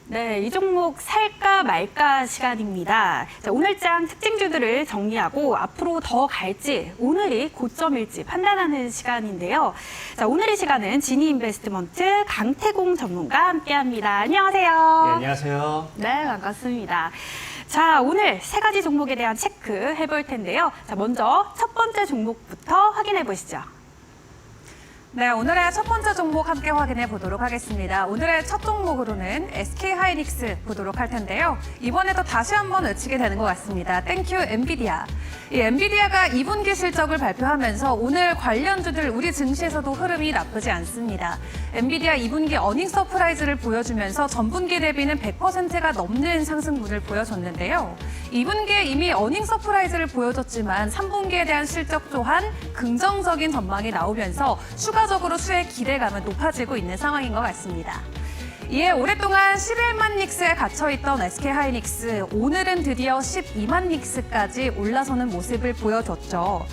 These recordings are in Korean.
네, 이 종목 살까 말까 시간입니다. 자, 오늘장 특징주들을 정리하고 앞으로 더 갈지, 오늘이 고점일지 판단하는 시간인데요. 자, 오늘의 시간은 지니인베스트먼트 강태공 전문가 함께합니다. 안녕하세요. 네, 안녕하세요. 네, 반갑습니다. 자, 오늘 세 가지 종목에 대한 체크 해볼 텐데요. 자, 먼저 첫 번째 종목부터 확인해 보시죠. 네, 오늘의 첫 번째 종목 함께 확인해 보도록 하겠습니다. 오늘의 첫 종목으로는 SK하이닉스 보도록 할 텐데요. 이번에도 다시 한번 외치게 되는 것 같습니다. 땡큐 엔비디아. 이 엔비디아가 2분기 실적을 발표하면서 오늘 관련주들 우리 증시에서도 흐름이 나쁘지 않습니다. 엔비디아 2분기 어닝 서프라이즈를 보여주면서 전분기 대비는 100%가 넘는 상승분을 보여줬는데요. 2분기에 이미 어닝 서프라이즈를 보여줬지만 3분기에 대한 실적 또한 긍정적인 전망이 나오면서 추가적으로 수의 기대감은 높아지고 있는 상황인 것 같습니다. 이에 오랫동안 11만 닉스에 갇혀있던 SK하이닉스, 오늘은 드디어 12만 닉스까지 올라서는 모습을 보여줬죠.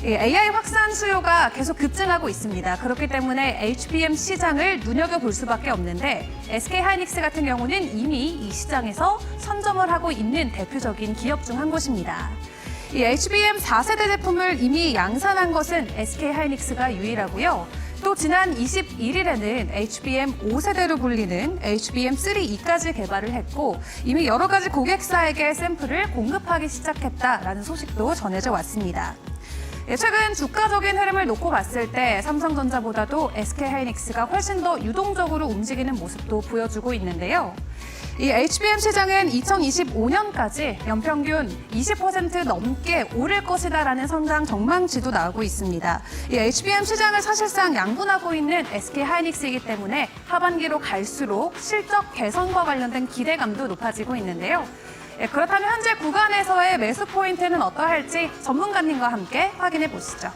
AI 확산 수요가 계속 급증하고 있습니다. 그렇기 때문에 HBM 시장을 눈여겨볼 수밖에 없는데 SK하이닉스 같은 경우는 이미 이 시장에서 선점을 하고 있는 대표적인 기업 중 한 곳입니다. 이 HBM 4세대 제품을 이미 양산한 것은 SK하이닉스가 유일하고요. 또 지난 21일에는 HBM 5세대로 불리는 HBM3E까지 개발을 했고 이미 여러 가지 고객사에게 샘플을 공급하기 시작했다라는 소식도 전해져 왔습니다. 최근 주가적인 흐름을 놓고 봤을 때 삼성전자보다도 SK하이닉스가 훨씬 더 유동적으로 움직이는 모습도 보여주고 있는데요. 이 HBM 시장은 2025년까지 연평균 20% 넘게 오를 것이다라는 성장 전망치도 나오고 있습니다. 이 HBM 시장을 사실상 양분하고 있는 SK하이닉스이기 때문에 하반기로 갈수록 실적 개선과 관련된 기대감도 높아지고 있는데요. 그렇다면 현재 구간에서의 매수 포인트는 어떠할지 전문가님과 함께 확인해 보시죠.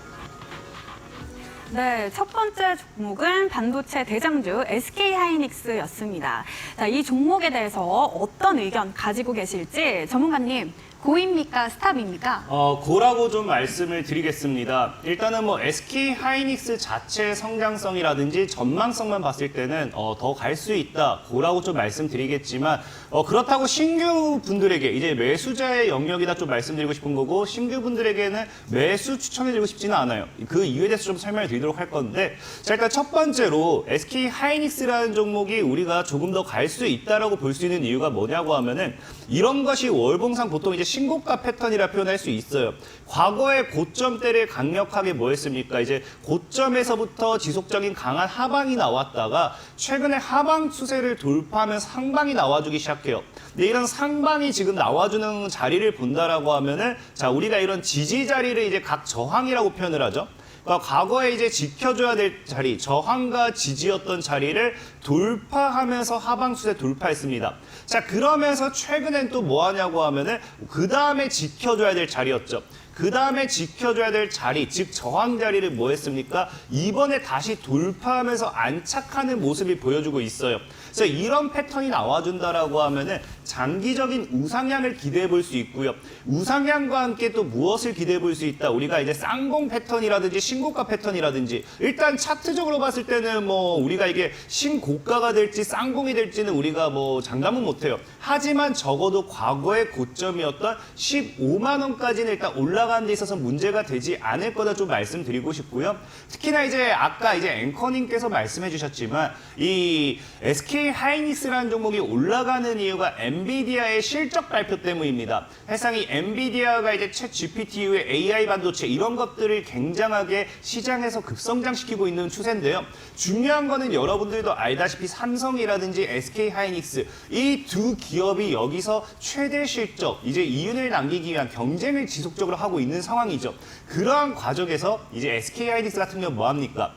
네, 첫 번째 종목은 반도체 대장주 SK하이닉스였습니다. 자, 이 종목에 대해서 어떤 의견 가지고 계실지 전문가님, 고입니까? 스탑입니까? 고라고 좀 말씀을 드리겠습니다. 일단은 SK 하이닉스 자체의 성장성이라든지 전망성만 봤을 때는 더 갈 수 있다. 고라고 좀 말씀드리겠지만 그렇다고 신규 분들에게 이제 매수자의 영역이다 좀 말씀드리고 싶은 거고 신규 분들에게는 매수 추천해드리고 싶지는 않아요. 그 이유에 대해서 좀 설명을 드리도록 할 건데 자, 일단 첫 번째로 SK 하이닉스라는 종목이 우리가 조금 더 갈 수 있다라고 볼 수 있는 이유가 뭐냐고 하면은 이런 것이 월봉상 보통 이제 신고가 패턴이라 표현할 수 있어요. 과거의 고점대를 강력하게 뭐 했습니까? 이제 고점에서부터 지속적인 강한 하방이 나왔다가 최근에 하방 추세를 돌파하면 상방이 나와주기 시작해요. 근데 이런 상방이 지금 나와주는 자리를 본다라고 하면은 자, 우리가 이런 지지 자리를 이제 각 저항이라고 표현을 하죠. 그러니까 과거에 이제 지켜줘야 될 자리, 저항과 지지였던 자리를 돌파하면서 하방 추세 돌파했습니다. 자, 그러면서 최근엔 또 뭐 하냐고 하면은 그 다음에 지켜줘야 될 자리였죠. 그 다음에 지켜줘야 될 자리, 즉 저항 자리를 뭐 했습니까? 이번에 다시 돌파하면서 안착하는 모습이 보여주고 있어요. 그래서 이런 패턴이 나와준다라고 하면은 장기적인 우상향을 기대해 볼 수 있고요. 우상향과 함께 또 무엇을 기대해 볼 수 있다? 우리가 이제 쌍봉 패턴이라든지 신고가 패턴이라든지 일단 차트적으로 봤을 때는 우리가 이게 신고가가 될지 쌍봉이 될지는 우리가 장담은 못해요. 하지만 적어도 과거의 고점이었던 15만 원까지는 일단 올라가는 데 있어서 문제가 되지 않을 거다 좀 말씀드리고 싶고요. 특히나 이제 아까 이제 앵커님께서 말씀해 주셨지만 이 SK 하이닉스라는 종목이 올라가는 이유가 엔비디아의 실적 발표 때문입니다. 사실상 이 엔비디아가 이제 챗 GPT 이후에 AI 반도체 이런 것들을 굉장하게 시장에서 급성장시키고 있는 추세인데요. 중요한 거는 여러분들도 알다시피 삼성이라든지 SK 하이닉스 이 두 기업이 여기서 최대 실적, 이제 이윤을 남기기 위한 경쟁을 지속적으로 하고 있는 상황이죠. 그러한 과정에서 이제 SK 하이닉스 같은 경우는 뭐합니까?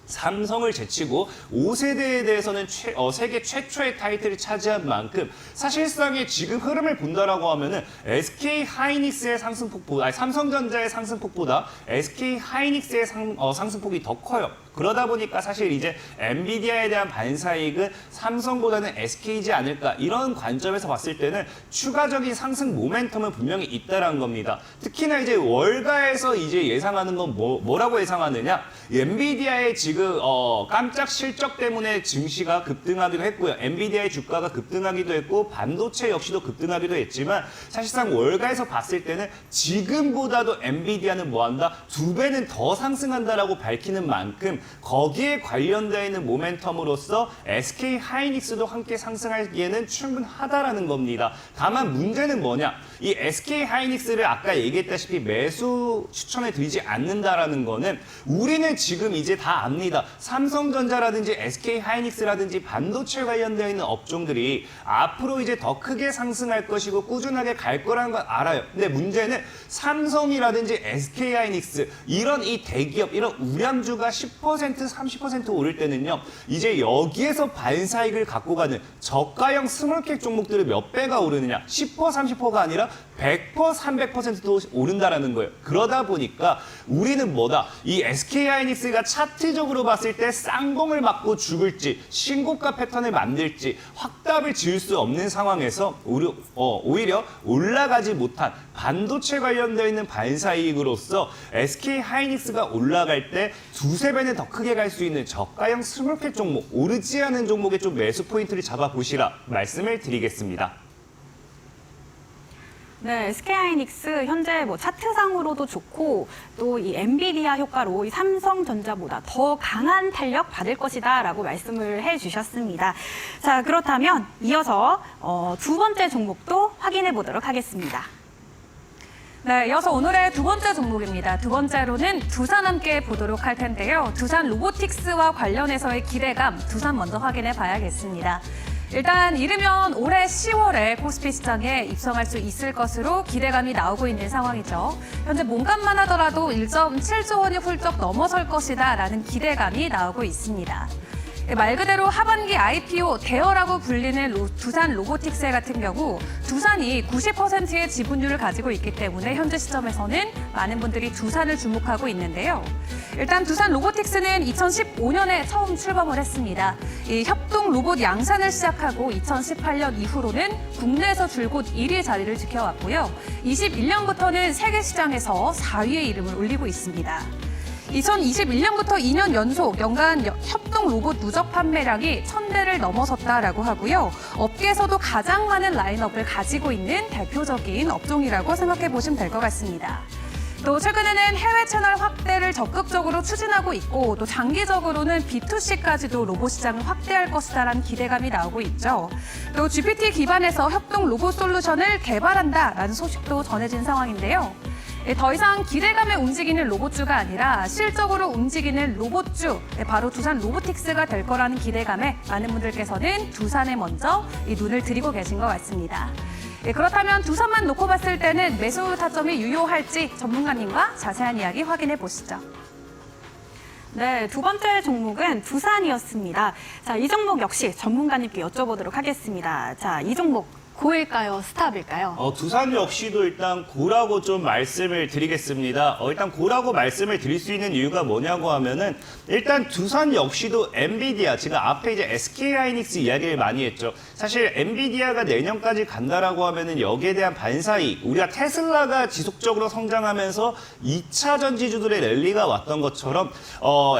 삼성을 제치고 5세대에 대해서는 세계 최초의 타이틀을 차지한 만큼 사실상의 지금 흐름을 본다라고 하면은 SK 하이닉스의 상승폭보다, 삼성전자의 상승폭보다 SK 하이닉스의 상승폭이 더 커요. 그러다 보니까 사실 이제 엔비디아에 대한 반사이익은 삼성보다는 SK이지 않을까 이런 관점에서 봤을 때는 추가적인 상승 모멘텀은 분명히 있다라는 겁니다. 특히나 이제 월가에서 이제 예상하는 건 뭐라고 예상하느냐? 엔비디아의 지금 깜짝 실적 때문에 증시가 급등하기도 했고요. 엔비디아의 주가가 급등하기도 했고 반도체 역시도 급등하기도 했지만 사실상 월가에서 봤을 때는 지금보다도 엔비디아는 뭐한다? 2배는 더 상승한다라고 밝히는 만큼 거기에 관련되어 있는 모멘텀으로서 SK 하이닉스도 함께 상승하기에는 충분하다라는 겁니다. 다만 문제는 뭐냐? 이 SK 하이닉스를 아까 얘기했다시피 매수 추천해 드리지 않는다라는 거는 우리는 지금 이제 다 압니다. 삼성전자라든지 SK 하이닉스라든지 반도체 관련되어 있는 업종들이 앞으로 이제 더 크게 상승할 것이고 꾸준하게 갈 거라는 건 알아요. 근데 문제는 삼성이라든지 SK 하이닉스 이런 이 대기업 이런 우량주가 10% 30% 오를 때는요. 이제 여기에서 반사익을 갖고 가는 저가형 스몰캡 종목들이 몇 배가 오르느냐? 10% 30%가 아니라 100% 300%도 오른다라는 거예요. 그러다 보니까 우리는 뭐다? 이 SK 하이닉스가 차트적으로 봤을 때 쌍봉을 맞고 죽을지 신고가 패턴을 만들지 확답을 지을 수 없는 상황에서 오히려 올라가지 못한 반도체 관련되어 있는 반사이익으로서 SK 하이닉스가 올라갈 때 두세 배는 더 크게 갈 수 있는 저가형 스몰캡 종목, 오르지 않은 종목에 좀 매수 포인트를 잡아보시라 말씀을 드리겠습니다. 네, SK하이닉스 현재 뭐 차트상으로도 좋고 또 이 엔비디아 효과로 이 삼성전자보다 더 강한 탄력 받을 것이다라고 말씀을 해주셨습니다. 자, 그렇다면 이어서 두 번째 종목도 확인해 보도록 하겠습니다. 네, 이어서 오늘의 두 번째 종목입니다. 두 번째로는 두산 함께 보도록 할 텐데요. 두산 로보틱스와 관련해서의 기대감, 두산 먼저 확인해 봐야겠습니다. 일단 이르면 올해 10월에 코스피 시장에 입성할 수 있을 것으로 기대감이 나오고 있는 상황이죠. 현재 몸값만 하더라도 1.7조 원이 훌쩍 넘어설 것이다 라는 기대감이 나오고 있습니다. 말 그대로 하반기 IPO 대어라고 불리는 두산 로보틱스 같은 경우 두산이 90%의 지분율을 가지고 있기 때문에 현재 시점에서는 많은 분들이 두산을 주목하고 있는데요. 일단 두산 로보틱스는 2015년에 처음 출범을 했습니다. 이 협동 로봇 양산을 시작하고 2018년 이후로는 국내에서 줄곧 1위 자리를 지켜왔고요. 21년부터는 세계 시장에서 4위의 이름을 올리고 있습니다. 2021년부터 2년 연속 연간 협동 로봇 누적 판매량이 1000대를 넘어섰다라고 하고요. 업계에서도 가장 많은 라인업을 가지고 있는 대표적인 업종이라고 생각해 보시면 될 것 같습니다. 또 최근에는 해외 채널 확대를 적극적으로 추진하고 있고 또 장기적으로는 B2C까지도 로봇 시장을 확대할 것이다라는 기대감이 나오고 있죠. 또 GPT 기반에서 협동 로봇 솔루션을 개발한다라는 소식도 전해진 상황인데요. 더 이상 기대감에 움직이는 로봇주가 아니라 실적으로 움직이는 로봇주, 바로 두산 로보틱스가 될 거라는 기대감에 많은 분들께서는 두산에 먼저 이 눈을 들이고 계신 것 같습니다. 그렇다면 두산만 놓고 봤을 때는 매수 타점이 유효할지 전문가님과 자세한 이야기 확인해 보시죠. 네, 두 번째 종목은 두산이었습니다. 자, 이 종목 역시 전문가님께 여쭤보도록 하겠습니다. 자, 이 종목 고일까요? 스탑일까요? 두산 역시도 일단 고라고 좀 말씀을 드리겠습니다. 일단 고라고 말씀을 드릴 수 있는 이유가 뭐냐고 하면은 일단 두산 역시도 엔비디아, 제가 앞에 이제 SK 하이닉스 이야기를 많이 했죠. 사실 엔비디아가 내년까지 간다라고 하면은 여기에 대한 반사이익, 우리가 테슬라가 지속적으로 성장하면서 2차 전지주들의 랠리가 왔던 것처럼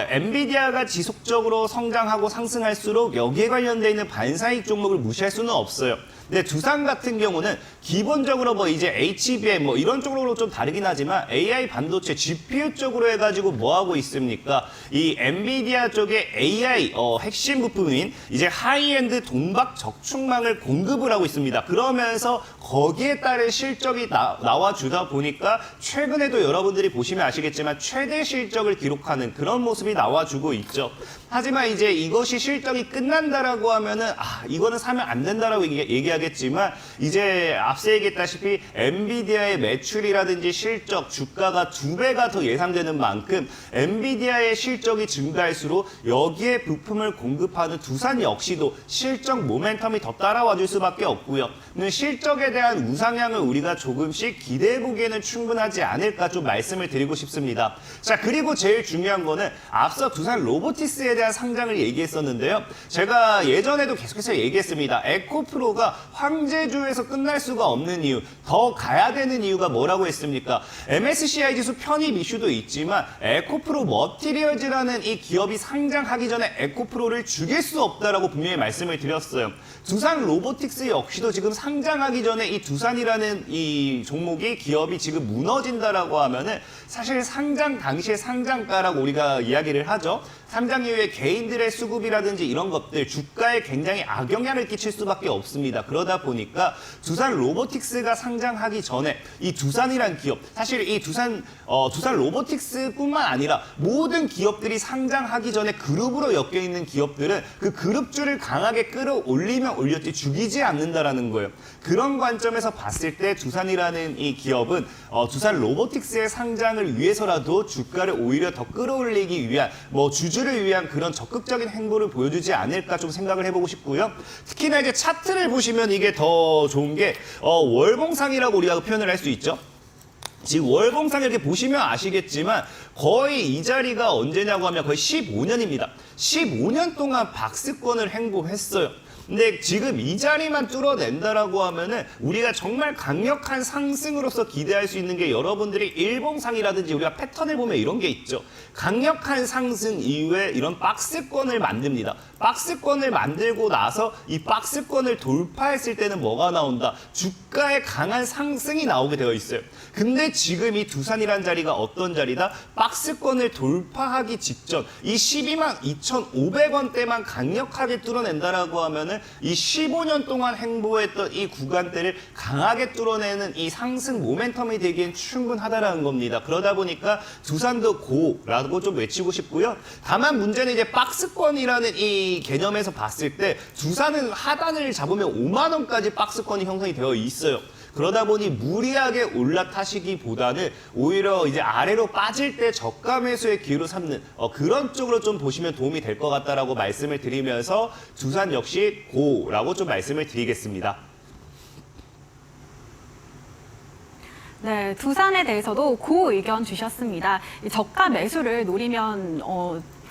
엔비디아가 지속적으로 성장하고 상승할수록 여기에 관련되어 있는 반사이익 종목을 무시할 수는 없어요. 근데 두산 같은 경우는 기본적으로 뭐 이제 HBM 뭐 이런 쪽으로 좀 다르긴 하지만 AI 반도체 GPU 쪽으로 해가지고 뭐 하고 있습니까? 이 엔비디아 쪽에 AI 핵심 부품인 이제 하이엔드 동박 적축망을 공급을 하고 있습니다. 그러면서 거기에 따른 실적이 나와주다 보니까 최근에도 여러분들이 보시면 아시겠지만 최대 실적을 기록하는 그런 모습이 나와주고 있죠. 하지만 이제 이것이 실적이 끝난다라고 하면은 이거는 사면 안 된다라고 얘기하겠지만 이제 앞서 얘기했다시피 엔비디아의 매출이라든지 실적, 주가가 2배가 더 예상되는 만큼 엔비디아의 실적이 증가할수록 여기에 부품을 공급하는 두산 역시도 실적 모멘텀이 더 따라와 줄 수밖에 없고요. 실적에 대한 우상향을 우리가 조금씩 기대해 보기에는 충분하지 않을까 좀 말씀을 드리고 싶습니다. 자, 그리고 제일 중요한 거는 앞서 두산 로보틱스에 대한 상장을 얘기했었는데요. 제가 예전에도 계속해서 얘기했습니다. 에코프로가 황제주에서 끝날 수가 없는 이유, 더 가야 되는 이유가 뭐라고 했습니까? MSCI 지수 편입 이슈도 있지만 에코프로 머티리얼즈라는 이 기업이 상장하기 전에 에코프로를 죽일 수 없다라고 분명히 말씀을 드렸어요. 두산 로보틱스 역시도 지금 상장하기 전에 이 두산이라는 이 종목이 기업이 지금 무너진다라고 하면은 사실 상장 당시의 상장가라고 우리가 이야기를 하죠. 상장 이후에 개인들의 수급이라든지 이런 것들 주가에 굉장히 악영향을 끼칠 수밖에 없습니다. 그러다 보니까 두산 로보틱스가 상장하기 전에 이 두산이란 기업, 사실 이 두산 로보틱스뿐만 아니라 모든 기업들이 상장하기 전에 그룹으로 엮여 있는 기업들은 그 그룹주를 강하게 끌어올리면 올렸지 죽이지 않는다라는 거예요. 그런 관점에서 봤을 때 두산이라는 이 기업은 두산 로보틱스의 상장을 위해서라도 주가를 오히려 더 끌어올리기 위한 주주를 위한 그런 적극적인 행보를 보여주지 않을까 좀 생각을 해보고 싶고요. 특히나 이제 차트를 보시면 이게 더 좋은 게 월봉상이라고 우리가 표현을 할 수 있죠. 지금 월봉상 이렇게 보시면 아시겠지만 거의 이 자리가 언제냐고 하면 거의 15년입니다. 15년 동안 박스권을 행보했어요. 근데 지금 이 자리만 뚫어낸다라고 하면은 우리가 정말 강력한 상승으로서 기대할 수 있는 게 여러분들이 일봉상이라든지 우리가 패턴을 보면 이런 게 있죠. 강력한 상승 이후에 이런 박스권을 만듭니다. 박스권을 만들고 나서 이 박스권을 돌파했을 때는 뭐가 나온다? 주가의 강한 상승이 나오게 되어 있어요. 근데 지금 이 두산이라는 자리가 어떤 자리다? 박스권을 돌파하기 직전 이 12만 2,500원대만 강력하게 뚫어낸다라고 하면은 이 15년 동안 행보했던 이 구간대를 강하게 뚫어내는 이 상승 모멘텀이 되기엔 충분하다라는 겁니다. 그러다 보니까 두산도 고라고 좀 외치고 싶고요. 다만 문제는 이제 박스권이라는 이 개념에서 봤을 때 두산은 하단을 잡으면 5만 원까지 박스권이 형성이 되어 있어요. 그러다 보니 무리하게 올라타시기보다는 오히려 이제 아래로 빠질 때 저가 매수의 기회로 삼는 그런 쪽으로 좀 보시면 도움이 될 것 같다라고 말씀을 드리면서 두산 역시 고라고 좀 말씀을 드리겠습니다. 네, 두산에 대해서도 고 의견 주셨습니다. 이 저가 매수를 노리면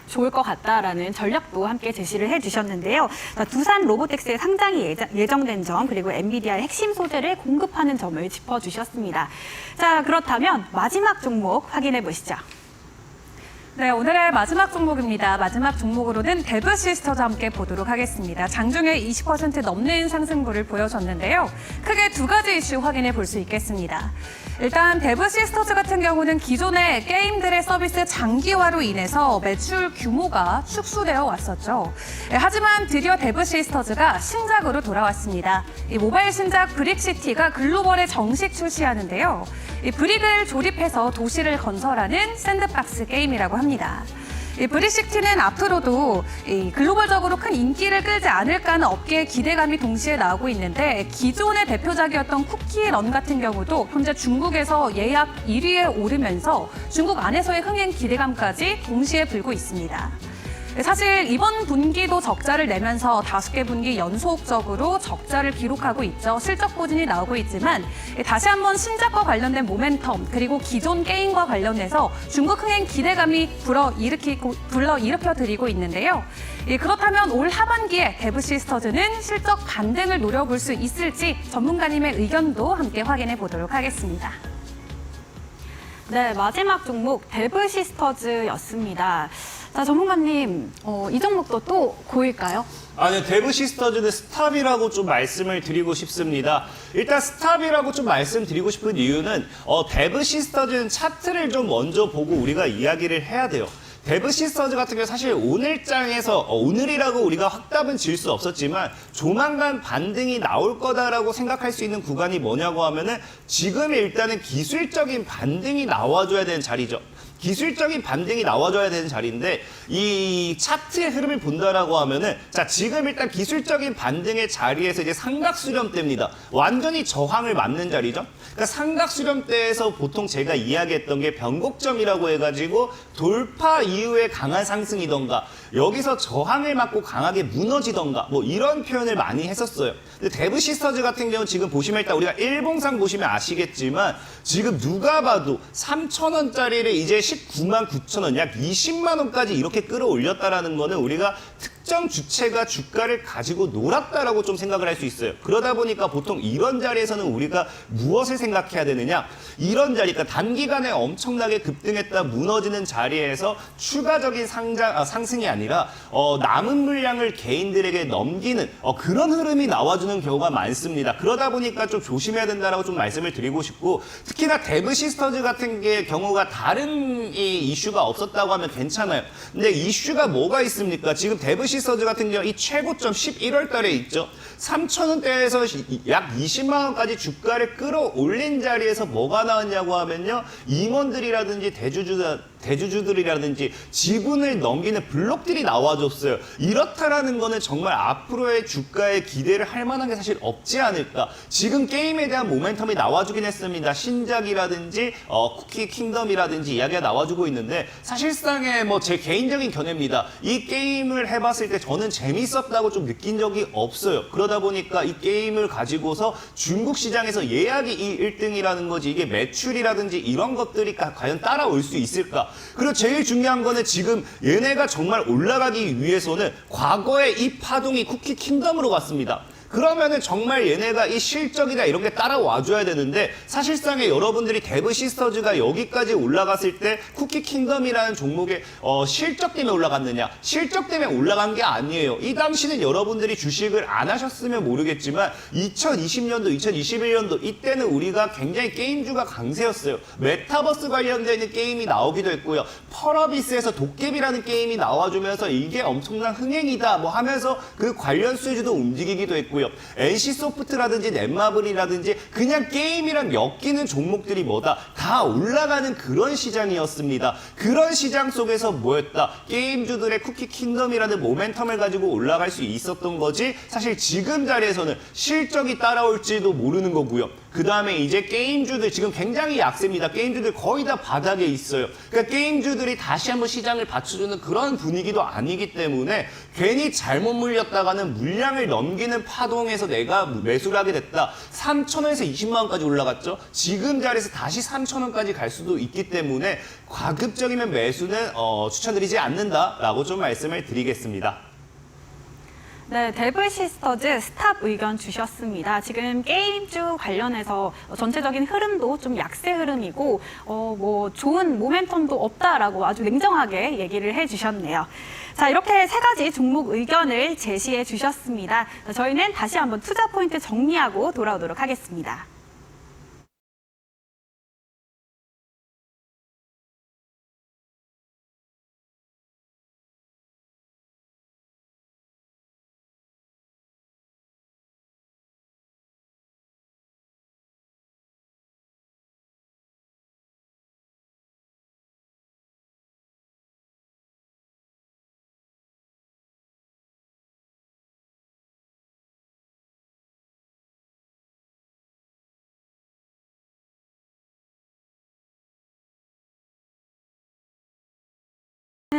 좋을 것 같다라는 전략도 함께 제시를 해주셨는데요. 자, 두산 로보틱스의 상장이 예정된 점 그리고 엔비디아의 핵심 소재를 공급하는 점을 짚어주셨습니다. 자, 그렇다면 마지막 종목 확인해 보시죠. 네, 오늘의 마지막 종목입니다. 마지막 종목으로는 데브시스터즈 함께 보도록 하겠습니다. 장중에 20% 넘는 상승분을 보여줬는데요. 크게 두 가지 이슈 확인해 볼 수 있겠습니다. 일단 데브시스터즈 같은 경우는 기존의 게임들의 서비스 장기화로 인해서 매출 규모가 축소되어 왔었죠. 하지만 드디어 데브시스터즈가 신작으로 돌아왔습니다. 이 모바일 신작 브릭시티가 글로벌에 정식 출시하는데요. 이 브릭을 조립해서 도시를 건설하는 샌드박스 게임이라고 합니다. 이 브릭시티는 앞으로도 글로벌적으로 큰 인기를 끌지 않을까 하는 업계의 기대감이 동시에 나오고 있는데 기존의 대표작이었던 쿠키런 같은 경우도 현재 중국에서 예약 1위에 오르면서 중국 안에서의 흥행 기대감까지 동시에 불고 있습니다. 사실 이번 분기도 적자를 내면서 5개 분기 연속적으로 적자를 기록하고 있죠. 실적 부진이 나오고 있지만 다시 한번 신작과 관련된 모멘텀 그리고 기존 게임과 관련해서 중국 흥행 기대감이 불러일으켜 드리고 있는데요. 그렇다면 올 하반기에 데브시스터즈는 실적 반등을 노려볼 수 있을지 전문가님의 의견도 함께 확인해 보도록 하겠습니다. 네, 마지막 종목 데브시스터즈였습니다. 자, 전문가님, 이 종목도 또 고일까요? 네, 데브시스터즈는 스탑이라고 좀 말씀을 드리고 싶습니다. 일단 스탑이라고 좀 말씀드리고 싶은 이유는 데브시스터즈는 차트를 좀 먼저 보고 우리가 이야기를 해야 돼요. 데브시스터즈 같은 경우 사실 오늘장에서 오늘이라고 우리가 확답은 지을 수 없었지만 조만간 반등이 나올 거다라고 생각할 수 있는 구간이 뭐냐고 하면은 지금 일단은 기술적인 반등이 나와줘야 되는 자리죠. 기술적인 반등이 나와줘야 되는 자리인데 이 차트의 흐름을 본다라고 하면은 자 지금 일단 기술적인 반등의 자리에서 이제 삼각 수렴대입니다. 완전히 저항을 맞는 자리죠. 그러니까 삼각 수렴대에서 보통 제가 이야기했던 게 변곡점이라고 해가지고 돌파 이후에 강한 상승이던가 여기서 저항을 맞고 강하게 무너지던가 뭐 이런 표현을 많이 했었어요. 근데 데브 시스터즈 같은 경우는 지금 보시면 일단 우리가 일봉상 보시면 아시겠지만 지금 누가 봐도 3,000원짜리를 이제 19만 9천 약 20만 원까지 이렇게 끌어올렸다라는 거는 우리가 특정 주체가 주가를 가지고 놀았다라고 좀 생각을 할 수 있어요. 그러다 보니까 보통 이런 자리에서는 우리가 무엇을 생각해야 되느냐? 이런 자리, 그러니까 단기간에 엄청나게 급등했다 무너지는 자리에서 추가적인 상승이 아니라 남은 물량을 개인들에게 넘기는 그런 흐름이 나와주는 경우가 많습니다. 그러다 보니까 좀 조심해야 된다라고 좀 말씀을 드리고 싶고 특히나 데브 시스터즈 같은 경우가 다른 이슈가 없었다고 하면 괜찮아요. 근데 이슈가 뭐가 있습니까? 지금 데브 시스터즈 같은 경우 이 최고점 11월 달에 있죠. 3,000원대에서 약 20만 원까지 주가를 끌어올린 자리에서 뭐가 나왔냐고 하면요. 임원들이라든지 대주주들이라든지 지분을 넘기는 블록들이 나와줬어요. 이렇다라는 거는 정말 앞으로의 주가에 기대를 할 만한 게 사실 없지 않을까. 지금 게임에 대한 모멘텀이 나와주긴 했습니다. 신작이라든지 쿠키 킹덤이라든지 이야기가 나와주고 있는데 사실상의 뭐 제 개인적인 견해입니다. 이 게임을 해봤을 때 저는 재밌었다고 좀 느낀 적이 없어요. 그러다 보니까 이 게임을 가지고서 중국 시장에서 예약이 1등이라는 거지 이게 매출이라든지 이런 것들이 과연 따라올 수 있을까? 그리고 제일 중요한 거는 지금 얘네가 정말 올라가기 위해서는 과거에 이 파동이 쿠키 킹덤으로 갔습니다. 그러면은 정말 얘네가 이 실적이나 이런 게 따라와줘야 되는데 사실상에 여러분들이 데브 시스터즈가 여기까지 올라갔을 때 쿠키 킹덤이라는 종목의 실적 때문에 올라갔느냐? 실적 때문에 올라간 게 아니에요. 이 당시는 여러분들이 주식을 안 하셨으면 모르겠지만 2020년도, 2021년도 이때는 우리가 굉장히 게임주가 강세였어요. 메타버스 관련되어 있는 게임이 나오기도 했고요. 펄어비스에서 도깨비라는 게임이 나와주면서 이게 엄청난 흥행이다 뭐 하면서 그 관련 수주도 움직이기도 했고요. NC소프트라든지 넷마블이라든지 그냥 게임이랑 엮이는 종목들이 뭐다? 다 올라가는 그런 시장이었습니다. 그런 시장 속에서 뭐였다? 게임주들의 쿠키 킹덤이라는 모멘텀을 가지고 올라갈 수 있었던 거지 사실 지금 자리에서는 실적이 따라올지도 모르는 거고요. 그 다음에 이제 게임주들 지금 굉장히 약세입니다. 게임주들 거의 다 바닥에 있어요. 그러니까 게임주들이 다시 한번 시장을 받쳐주는 그런 분위기도 아니기 때문에 괜히 잘못 물렸다가는 물량을 넘기는 파동에서 내가 매수를 하게 됐다. 3,000원에서 20만 원까지 올라갔죠. 지금 자리에서 다시 3,000원까지 갈 수도 있기 때문에 과급적이면 매수는 추천드리지 않는다라고 좀 말씀을 드리겠습니다. 네, 데브 시스터즈 스탑 의견 주셨습니다. 지금 게임주 관련해서 전체적인 흐름도 좀 약세 흐름이고 뭐 좋은 모멘텀도 없다라고 아주 냉정하게 얘기를 해주셨네요. 자, 이렇게 세 가지 종목 의견을 제시해 주셨습니다. 저희는 다시 한번 투자 포인트 정리하고 돌아오도록 하겠습니다.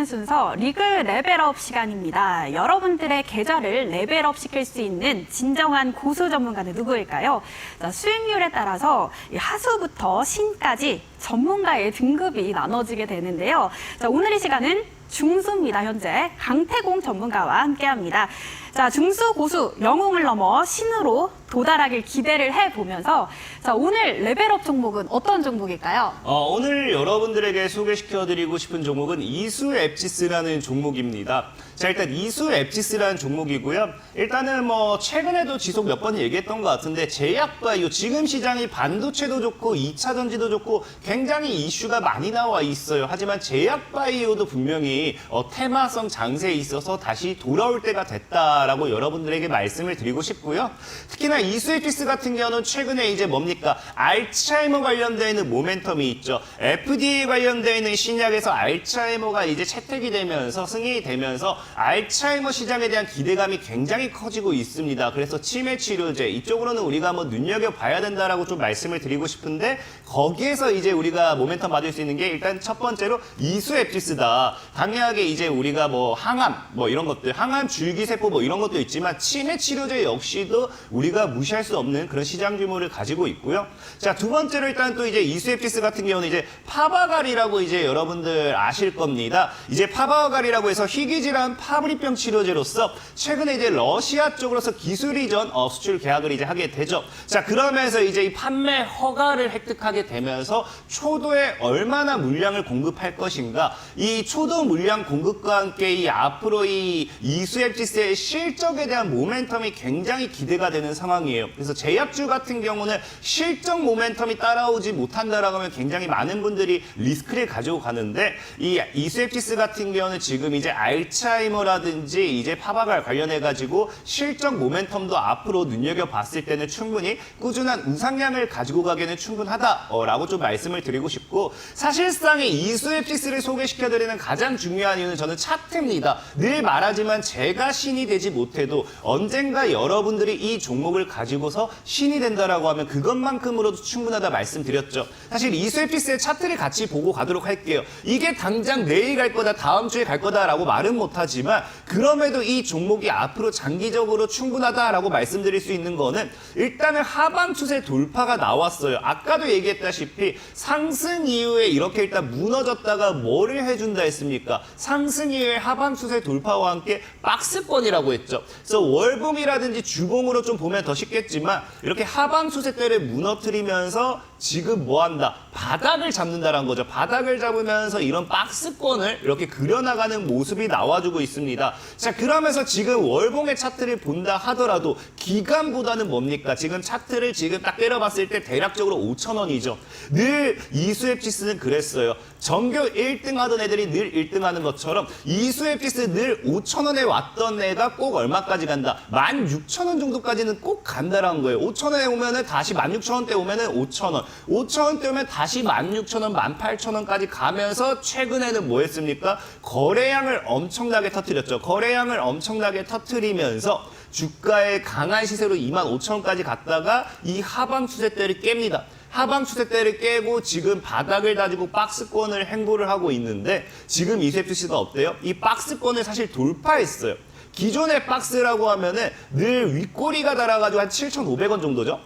순서 리그 레벨업 시간입니다. 여러분들의 계좌를 레벨업 시킬 수 있는 진정한 고수 전문가는 누구일까요? 자, 수익률에 따라서 하수부터 신까지 전문가의 등급이 나눠지게 되는데요. 자, 오늘 이 시간은 중수입니다. 현재 강태공 전문가와 함께합니다. 자, 중수, 고수, 영웅을 넘어 신으로 도달하길 기대를 해보면서 자, 오늘 레벨업 종목은 어떤 종목일까요? 오늘 여러분들에게 소개시켜드리고 싶은 종목은 이수 앱지스라는 종목입니다. 자, 일단 이수 앱지스라는 종목이고요. 일단은 뭐 최근에도 지속 몇 번 얘기했던 것 같은데 제약바이오 지금 시장이 반도체도 좋고 2차 전지도 좋고 굉장히 이슈가 많이 나와 있어요. 하지만 제약바이오도 분명히 테마성 장세에 있어서 다시 돌아올 때가 됐다라고 여러분들에게 말씀을 드리고 싶고요. 특히나 이수 앱지스 같은 경우는 최근에 이제 뭡니까? 알츠하이머 관련되어 있는 모멘텀이 있죠. FDA 관련되어 있는 신약에서 알츠하이머가 이제 채택이 되면서 승인이 되면서 알츠하이머 시장에 대한 기대감이 굉장히 커지고 있습니다. 그래서 치매 치료제 이쪽으로는 우리가 한번 눈여겨봐야 된다라고 좀 말씀을 드리고 싶은데 거기에서 이제 우리가 모멘텀 받을 수 있는 게 일단 첫 번째로 이수 앱지스다. 당연하게 이제 우리가 뭐 항암 뭐 이런 것들 항암 줄기세포 뭐 이런 것도 있지만 치매 치료제 역시도 우리가 무시할 수 없는 그런 시장 규모를 가지고 있고요. 자, 두 번째로 일단 또 이제 이수 앱지스 같은 경우는 이제 파바갈이라고 이제 여러분들 아실 겁니다. 이제 파바갈이라고 해서 희귀질환 파브리병 치료제로서 최근에 이제 러시아 쪽으로서 기술 이전 수출 계약을 이제 하게 되죠. 자, 그러면서 이제 이 판매 허가를 획득하게 되면서 초도에 얼마나 물량을 공급할 것인가, 이 초도 물량 공급과 함께 이 앞으로 이 이수앱지스의 실적에 대한 모멘텀이 굉장히 기대가 되는 상황이에요. 그래서 제약주 같은 경우는 실적 모멘텀이 따라오지 못한다라고 하면 굉장히 많은 분들이 리스크를 가지고 가는데 이 이수앱지스 같은 경우는 지금 이제 알츠하이머라든지 이제 파바갈 관련해가지고 실적 모멘텀도 앞으로 눈여겨봤을 때는 충분히 꾸준한 우상향을 가지고 가기에는 충분하다라고 좀 말씀을 드리고 싶고, 사실상의 이수앱지스를 소개시켜드리는 가장 중요한 이유는 저는 차트입니다. 늘 말하지만 제가 신이 되지 못해도 언젠가 여러분들이 이 종목을 가지고서 신이 된다라고 하면 그것만큼으로도 충분하다 말씀드렸죠. 사실 이수앱지스의 차트를 같이 보고 가도록 할게요. 이게 당장 내일 갈 거다 다음 주에 갈 거다라고 말은 못하지만 그럼에도 이 종목이 앞으로 장기적으로 충분하다라고 말씀드릴 수 있는 거는 일단은 하방 추세 돌파가 나왔어요. 아까도 얘기했다시피 상승 이후에 이렇게 일단 무너졌다가 뭐를 해준다 했습니까? 상승 이후에 하방 추세 돌파와 함께 박스권이라고 했죠. 그래서 월봉이라든지 주봉으로 좀 보면 더 쉽겠지만 이렇게 하방 추세대를 무너뜨리면서 지금 뭐 한다? 바닥을 잡는다라는 거죠. 바닥을 잡으면서 이런 박스권을 이렇게 그려나가는 모습이 나와주고 있습니다. 자, 그러면서 지금 월봉의 차트를 본다 하더라도 기간보다는 뭡니까? 지금 차트를 지금 딱 때려봤을 때 대략적으로 5,000원이죠. 늘 이수앱지스는 그랬어요. 전교 1등 하던 애들이 늘 1등 하는 것처럼 이수앱지스 늘 5,000원에 왔던 애가 꼭 얼마까지 간다? 16,000원 정도까지는 꼭 간다라는 거예요. 5,000원에 오면은 다시 16,000원대 오면은 5,000원. 5,000원대 오면 다시 16,000원, 18,000원까지 가면서 최근에는 뭐 했습니까? 거래량을 엄청나게 터뜨렸죠. 거래량을 엄청나게 터뜨리면서 주가의 강한 시세로 25,000원까지 갔다가 이 하방 추세대를 깹니다. 하방 추세대를 깨고 지금 바닥을 다지고 박스권을 행보를 하고 있는데 지금 이수앱지스가 어때요? 이 박스권을 사실 돌파했어요. 기존의 박스라고 하면은 늘 윗꼬리가 달아가지고 한 7,500원 정도죠.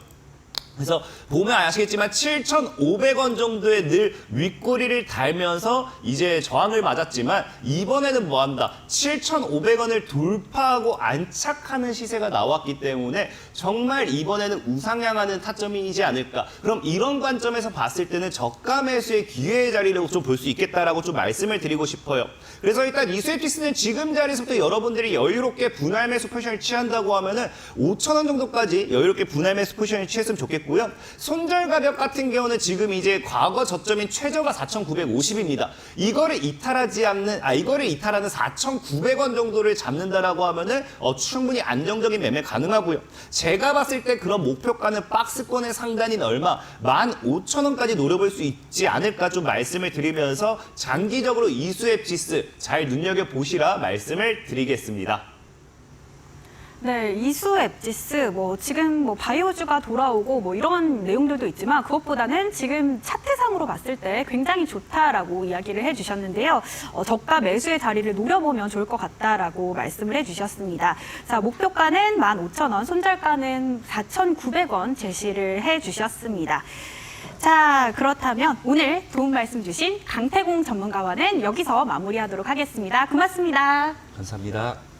그래서 보면 아시겠지만 7,500원 정도의 늘 윗꼬리를 달면서 이제 저항을 맞았지만 이번에는 뭐한다? 7,500원을 돌파하고 안착하는 시세가 나왔기 때문에 정말 이번에는 우상향하는 타점이지 않을까. 그럼 이런 관점에서 봤을 때는 저가 매수의 기회의 자리로 좀 볼 수 있겠다라고 좀 말씀을 드리고 싶어요. 그래서 일단 이수앱지스는 지금 자리에서부터 여러분들이 여유롭게 분할 매수 포지션을 취한다고 하면은 5,000원 정도까지 여유롭게 분할 매수 포지션을 취했으면 좋겠고, 손절 가격 같은 경우는 지금 이제 과거 저점인 최저가 4,950입니다. 이거를 이탈하는 4,900원 정도를 잡는다라고 하면은 충분히 안정적인 매매 가능하고요. 제가 봤을 때 그런 목표가는 박스권의 상단인 얼마 15,000원까지 노려볼 수 있지 않을까 좀 말씀을 드리면서 장기적으로 이수앱지스 잘 눈여겨보시라 말씀을 드리겠습니다. 네, 이수앱지스 지금 바이오주가 돌아오고 이런 내용들도 있지만 그것보다는 지금 차트상으로 봤을 때 굉장히 좋다라고 이야기를 해주셨는데요. 저가 매수의 자리를 노려보면 좋을 것 같다라고 말씀을 해주셨습니다. 자, 목표가는 15,000원, 손절가는 4,900원 제시를 해주셨습니다. 자, 그렇다면 오늘 도움 말씀 주신 강태공 전문가와는 여기서 마무리하도록 하겠습니다. 고맙습니다. 감사합니다.